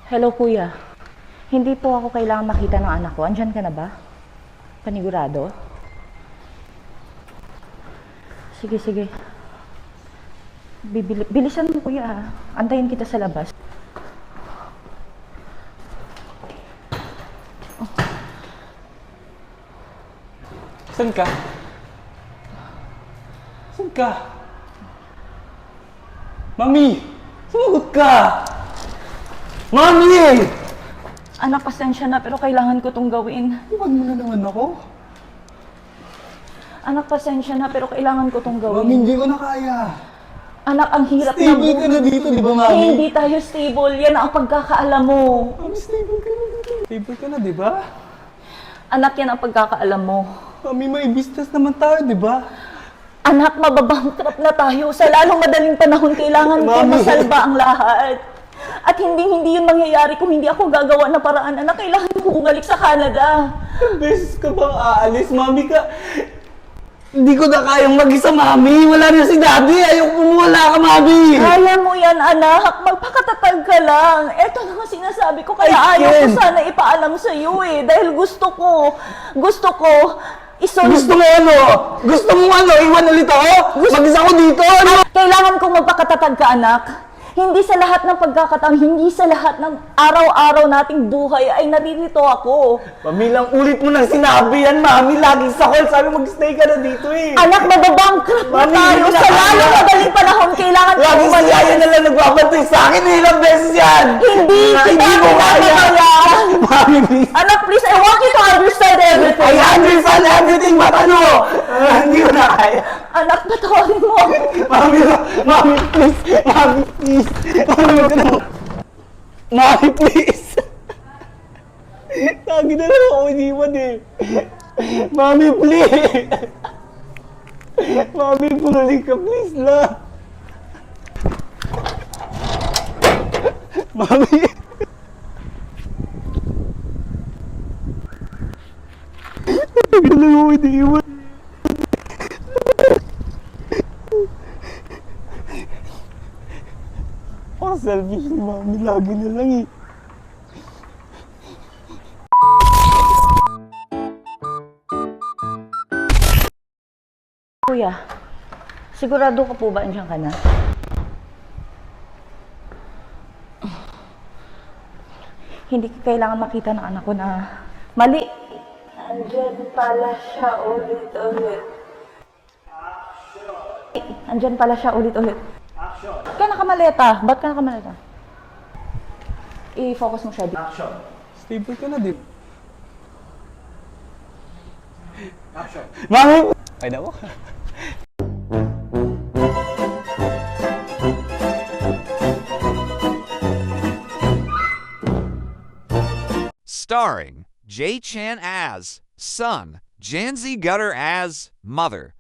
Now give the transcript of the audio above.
Hello, kuya. Hindi po ako kailangan makita ng anak ko. Andyan ka na ba? Panigurado? Sige, sige. Bilisan mo, kuya, ha? Antayin kita sa labas. Saan ka? Saan ka? Mami! Sumagot ka! Mami! Anak, pasensya na, pero kailangan ko tong gawin. Iwan mo na naman ako. Anak, pasensya na, pero kailangan ko tong Mami, gawin. hindi ko na kaya. Anak, ang hirap na Stable ka na dito, di ba, Mami? Hindi tayo stable. Yan ang pagkakaalam mo. Mami, stable ka na dito. Stable ka na, di ba? Anak, yan ang pagkakaalam mo. Mami, may business naman tayo, di ba? Anak, mababankrupt na tayo. Sa lalong madaling panahon, kailangan ko Mami. masalba ang lahat. At hindi yun mangyayari kung hindi ako gagawa ng paraan. Anak, kailangan ko bumalik sa Canada. Beses ka bang aalis, Mami ka? Hindi ko na kayang mag-isa, Mami. Wala na si Daddy. Ayoko pumuwala ka, Mami. Kaya mo yan, anak. Magpakatatag ka lang. Eto na nga sinasabi ko. Kaya I ayaw ko can't. sana ipaalam sa iyo eh. Dahil gusto ko Gusto mo ano? Gusto mo ano? Iwan ulit ako? Mag-isa ko dito? Ano? Kailangan kong magpakatatag ka, anak. Hindi sa lahat ng pagkakataon, hindi sa lahat ng araw-araw nating buhay ay naririto ako. Mami, lang ulit mo nang sinabi yan, Mami. Laging sa call, sabi mag-stay ka na dito eh. Anak, mababankrupt na Mami, tayo. hindi na Sa kaya. lalong madaling panahon, kailangan ko Laging si Yaya na lang nagbabantay sa akin eh. Ilang beses yan. Hindi kita mo kaya. kaya. Mami, please. Anak, please, I want you to understand everything. I understand everything, but ano? Hindi ko na kaya. Anak, patawarin mo ako. Mami, Mami, please. Mami, please. Mami, wag ka na. Mami, please. Lagi na lang ako iniwan eh. Mami, please. Mami, bumalik ka, please lang. Mami. Lagi na lang ako iniwan. Ang selfish ni Mami, lagi na lang eh. Kuya, sigurado ka po ba andyan ka na? Hindi kailangan makita ng anak ko na mali. Andyan pala siya ulit-ulit. Andyan pala siya ulit-ulit. Ba't ka nakamaleta? Ba't ka nakamaleta? I-focus mo siya dito. Stable ka na din. Mami! Ay, naku. Starring Jay Chan as son, Janzi Gutter as mother,